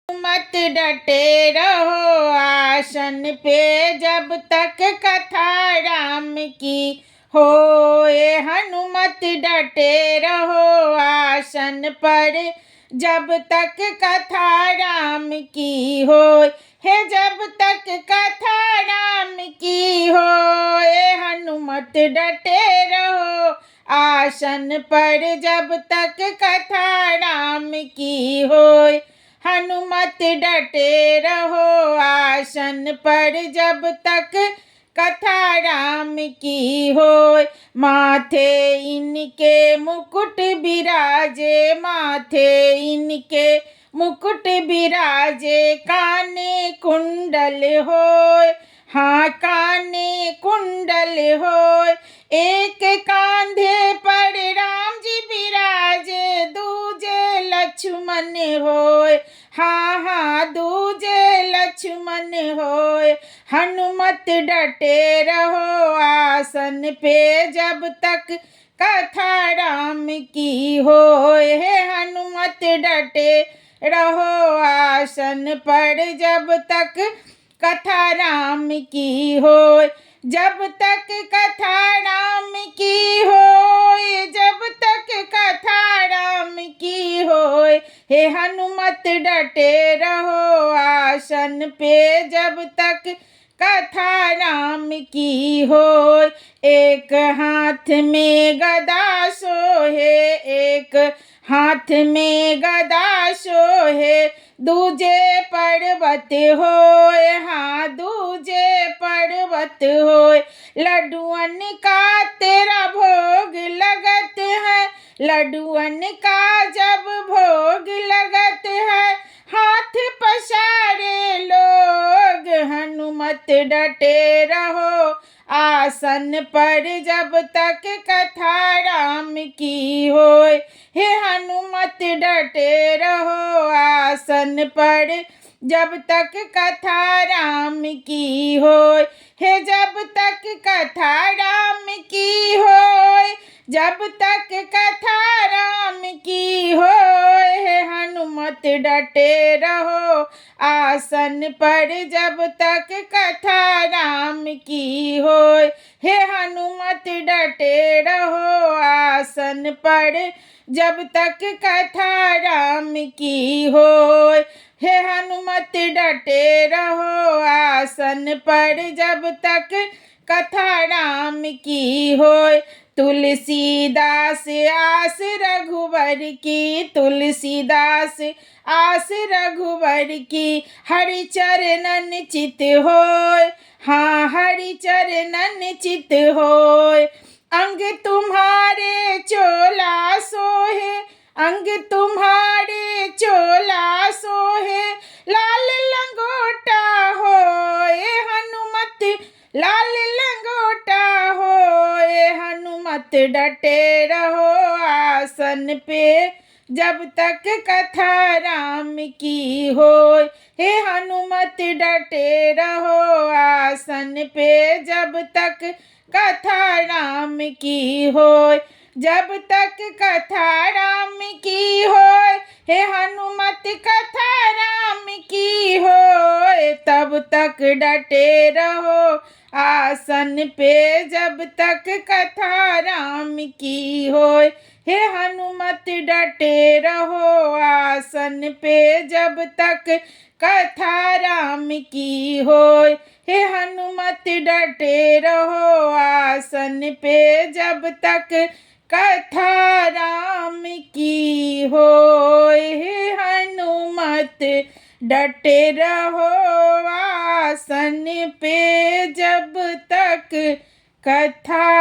मत डटे रहो आसन पे जब तक कथा राम की होए। हनुमत डटे रहो आसन पर जब तक कथा राम की होए। हे जब तक कथा राम की होए हनुमत डटे रहो आसन पर जब तक कथा राम की होए। हनुमत डटे रहो आसन पर जब तक कथा राम की होए। माथे इनके मुकुट बिराजे, माथे इनके मुकुट बिराजे, काने कुंडल होए, हाँ काने कुंडल होए। एक कांधे पर राम जी बिराजे, दूजे लक्ष्मण होए, हाँ हाँ दूजे लक्ष्मण होए। हनुमत डटे रहो आसन पे जब तक कथा राम की होए। हे हनुमत डटे रहो आसन पर जब तक कथा राम की होए। जब तक कथा राम की होए, जब तक कथा राम की होए। हे हनुमत डटे रहो आसन पे जब तक कथा राम की होए। एक हाथ में गदा सोहे, एक हाथ में गदा सोहे, दूजे पर्वत होए, हाँ दूजे पर्वत होए। लड्डुअन का तेरा भोग लगत है, लड्डुअन का जब भोग लगत है, हाथ पसारे लोग। हनुमत डटे रहो आसन पर जब तक कथा राम की होए। हे हनुमत डटे रहो आसन पर जब तक कथा राम की होए। हे जब तक कथा राम की होए, जब तक कथा राम की होए। हे हनुमत डटे रहो आसन पर जब तक कथा राम की होए। हे हनुमत डटे रहो आसन पर जब तक कथा राम की होए। हे हनुमत डटे रहो आसन पर जब तक कथा राम की होए। तुलसीदास आस रघुवर की, तुलसीदास आस रघुवर की, हरि चरणन चित होए, हाँ हरि चरणन चित होए। अंग तुम्हारे चोला सोहे, अंग तुम्हारे चोला सोहे, लाल लंगोटा होए हनुमत, लाल लंगोटा होए। हनुमत डटे रहो आसन पे जब तक कथा राम की होए। हे हनुमत डटे रहो आसन पे जब तक कथा राम की होए। जब तक कथा राम की होए, हे हनुमत कथा राम की होए। तब तक डटे रहो आसन पे जब तक कथा राम की होए। हे हनुमत डटे रहो आसन पे जब तक कथा राम की होए। हे हनुमत डटे रहो आसन पे जब तक कथा राम की होए। हे हनुमत डटे रहो आसन पे जब तक कथा